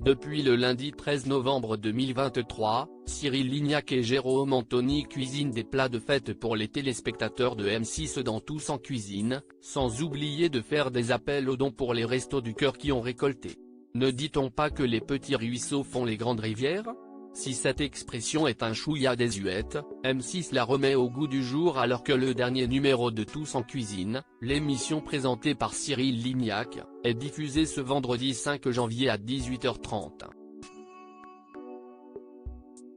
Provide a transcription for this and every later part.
Depuis le lundi 13 novembre 2023, Cyril Lignac et Jérôme Anthony cuisinent des plats de fête pour les téléspectateurs de M6 dans Tous en cuisine, sans oublier de faire des appels aux dons pour les Restos du Cœur qui ont récolté. Ne dit-on pas que les petits ruisseaux font les grandes rivières ? Si cette expression est un chouïa désuète, M6 la remet au goût du jour alors que le dernier numéro de Tous en cuisine, l'émission présentée par Cyril Lignac, est diffusée ce vendredi 5 janvier à 18h30.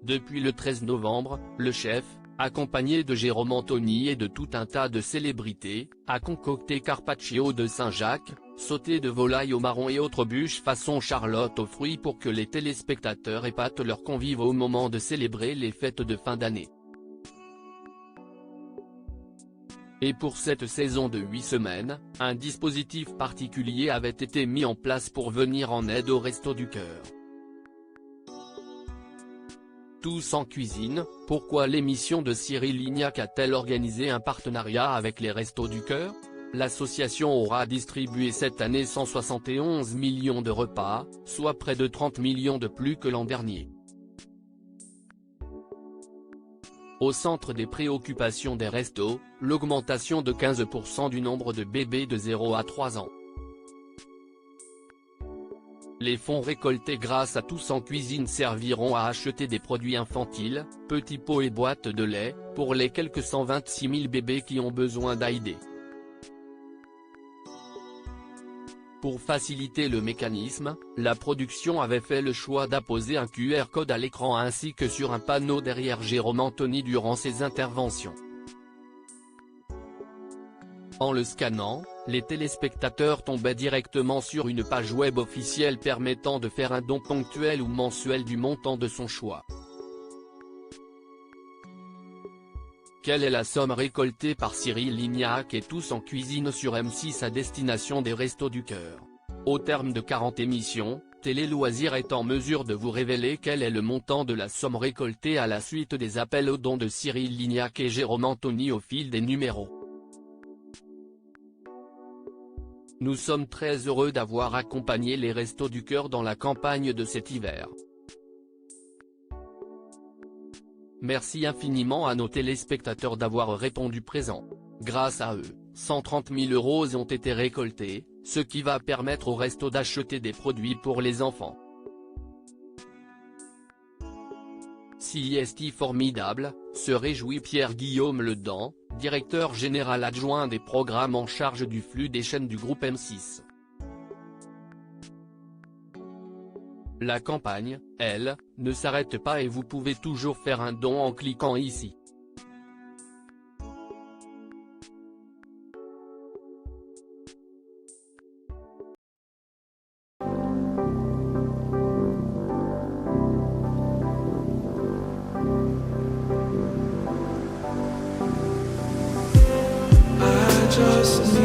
Depuis le 13 novembre, le chef, accompagné de Jérôme Anthony et de tout un tas de célébrités, a concocté carpaccio de Saint-Jacques, sauté de volaille au marron et autres bûches façon Charlotte aux fruits pour que les téléspectateurs épatent leurs convives au moment de célébrer les fêtes de fin d'année. Et pour cette saison de 8 semaines, un dispositif particulier avait été mis en place pour venir en aide aux Restos du Cœur. Tous en cuisine, pourquoi l'émission de Cyril Lignac a-t-elle organisé un partenariat avec les Restos du Cœur ? L'association aura distribué cette année 171 millions de repas, soit près de 30 millions de plus que l'an dernier. Au centre des préoccupations des restos, l'augmentation de 15% du nombre de bébés de 0 à 3 ans. Les fonds récoltés grâce à Tous en cuisine serviront à acheter des produits infantiles, petits pots et boîtes de lait, pour les quelques 126 000 bébés qui ont besoin d'aide. Pour faciliter le mécanisme, la production avait fait le choix d'apposer un QR code à l'écran ainsi que sur un panneau derrière Jérôme Anthony durant ses interventions. En le scannant, les téléspectateurs tombaient directement sur une page web officielle permettant de faire un don ponctuel ou mensuel du montant de son choix. Quelle est la somme récoltée par Cyril Lignac et Tous en cuisine sur M6 à destination des Restos du Cœur ? Au terme de 40 émissions, Télé Loisirs est en mesure de vous révéler quel est le montant de la somme récoltée à la suite des appels aux dons de Cyril Lignac et Jérôme Anthony au fil des numéros. Nous sommes très heureux d'avoir accompagné les Restos du Cœur dans la campagne de cet hiver. Merci infiniment à nos téléspectateurs d'avoir répondu présent. Grâce à eux, 130 000 € ont été récoltés, ce qui va permettre aux restos d'acheter des produits pour les enfants. C'est formidable, se réjouit Pierre-Guillaume Ledan, directeur général adjoint des programmes en charge du flux des chaînes du groupe M6. La campagne, elle, ne s'arrête pas et vous pouvez toujours faire un don en cliquant ici. Just